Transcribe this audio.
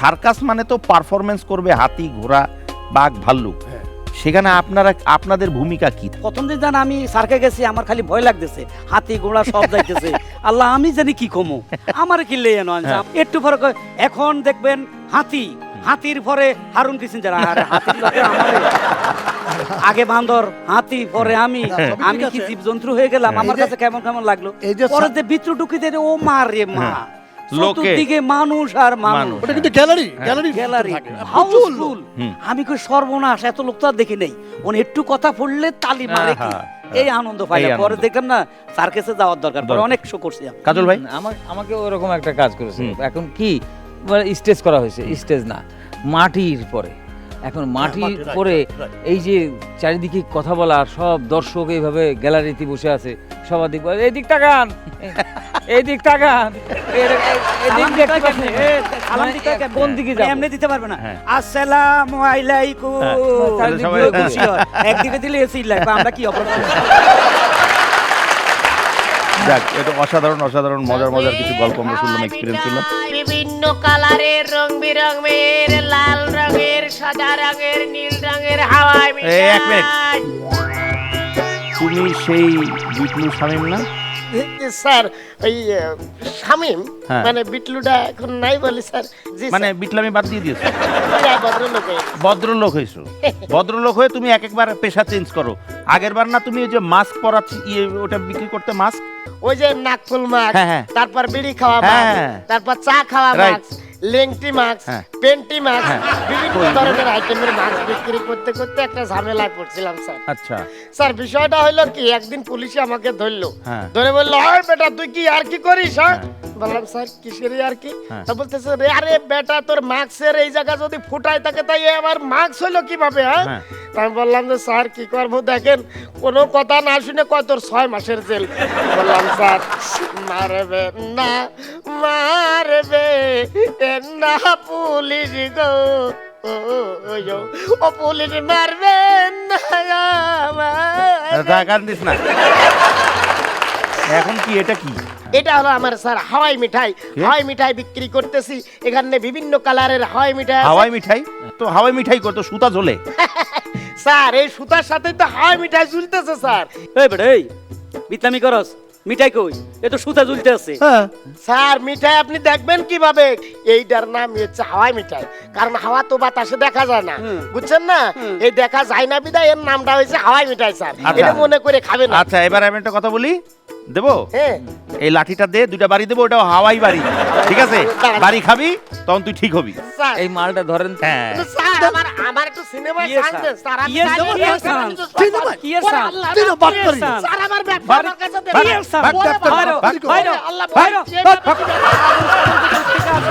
Circus মানে তো performance করবে হাতি, ঘোড়া, বাঘ, ভাল্লুক। সেখানে আপনাদের ভূমিকা কি? প্রথম দিন জান আমি সার্কে গেছি, আমার খালি ভয় লাগতেছে, হাতি ঘোড়া সব যাইতেছে। আল্লাহ আমি জানি কি কমো, আমার কি লেয়ে নয় একটু পরে এখন দেখবেন হাতি, হাতির পরে হারুন কিসিঞ্জার, হাতির লগে আমারে। আগে বান্দর, হাতি, পরে আমি কি জীবজন্তু হয়ে গেলাম। আমার কাছে কেমন কেমন লাগলো। পরে যে ভিতর ঢুকি দেয়, ও মা রে মা, চতুর্দিকে মানুষ আর মানুষ। ওটা কিন্তু গ্যালারি হাউসফুল। আমি কই সর্বনাশ, এত লোক তো আর দেখি নাই। ওন একটু কথা পড়লে তালি মারে কি, এই আনন্দ পাইলাম। পরে দেখলাম না সার্কাসে যাওয়ার দরকার, পরে অনেক শো করছি। কাজল ভাই আমাকে ওরকম একটা কাজ করেছে। এখন কি স্টেজ করা হয়েছে, স্টেজ না মাটির পরে। এখন মাটির পরে এই যে চারিদিকে কথা বলা, সব দর্শক এইভাবে গ্যালারিতে বসে আছে, সবার দিক এদিক তাকান, এদিক তাকান, কোন দিকে এমনি দিতে পারবে না। আসসালামু আলাইকুম একদিকে দিলে এসি লাগবে, আমরা কি অপরাধ। যাক, এটা অসাধারণ অসাধারণ মজার মজার কিছু গল্প আমরা শুনলাম, এক্সপেরিয়েন্স শুনলাম। বিভিন্ন কালারের, রং বেরঙের, লাল রঙের, সাদা রঙের, নীল রঙের হাওয়াই মিঠাই। তুমি সেই বিটলু শামীম না? স্যার ওই শামীম মানে বিটলুটা এখন নাই বলি স্যার। জি মানে বিটলামি বাদ দিয়ে দিয়েছো, ভদ্রলোক ভদ্রলোক হয়েছো। ভদ্রলোক হয়ে তুমি এক একবার পেশা চেঞ্জ করো। আগের বার না তুমি ওই যে মাস্ক পরা ওটা বিক্রি করতে, মাস্ক, ওই যে নাকফুল মাস্ক, তারপর বিড়ি খাওয়া মাস্ক, তারপর চা খাওয়া মাস্ক, লেংটি মাস্ক, পেন্টি মাস্ক, বিভিন্ন ধরনের আইটেমের মাস্ক বিক্রি করতে করতে একটা ঝামেলায় পড়ছিলাম স্যার। আচ্ছা স্যার বিষয়টা হলো কি, একদিন পুলিশে আমাকে ধরলো, ধরে বললো আরে বেটা তুই কি আর কি করিস? বললাম স্যার কিসের আর কি? তা বলতেছে আরে বেটা তোর মাস্কের এই জায়গা যদি ফুটায় থাকে তাই আমার মাস্ক হলো কিভাবে? আমি বললাম যে স্যার কি করবো, দেখেন কোনো কথা না শুনে কয় তোর 6 মাসের জেল। বললাম স্যার মারবে না, মারবে না পুলিশ গো, ও পুলিশ মারবে না। এখন কি এটা কি? এটা হলো আমার স্যার হাওয়াই মিঠাই। হাওয়াই মিঠাই বিক্রি করতেছি, এখানে বিভিন্ন কালারের হাওয়াই মিঠাই। হাওয়াই মিঠাই তো হাওয়াই মিঠাই করতো সুতা ঝোলে স্যার, এই সুতার সাথে তো হাওয়াই মিঠাই ঝুলতেছে স্যার। এই বেটা এই বিতলামি করস, মিঠাই কই? এ তো সুতা ঝুলতে আছে। স্যার মিঠাই আপনি দেখবেন কিভাবে? এইটার নাম হচ্ছে হাওয়াই মিঠাই, কারণ হাওয়া তো বাতাসে দেখা যায় না, বুঝছেন না? এই দেখা যায় না বিধায় এর নামটা হয়েছে হাওয়াই মিঠাই স্যার। এটা মনে করে খাবেন। আচ্ছা এবার আমি একটা কথা বলি, দেবো? এই লাঠিটা দে, 2টা বাড়ি দেবো, ওটাও হাওয়াই বাড়ি, ঠিক আছে? বাড়ি খাবি তখন তুই ঠিক হবি। এই মালটা ধরেন। স্যার আমার একটু সিনেমায় চান্স দেন স্যার। আমি স্যার আমার ব্যাপার আমার কাছে দেন। আল্লাহ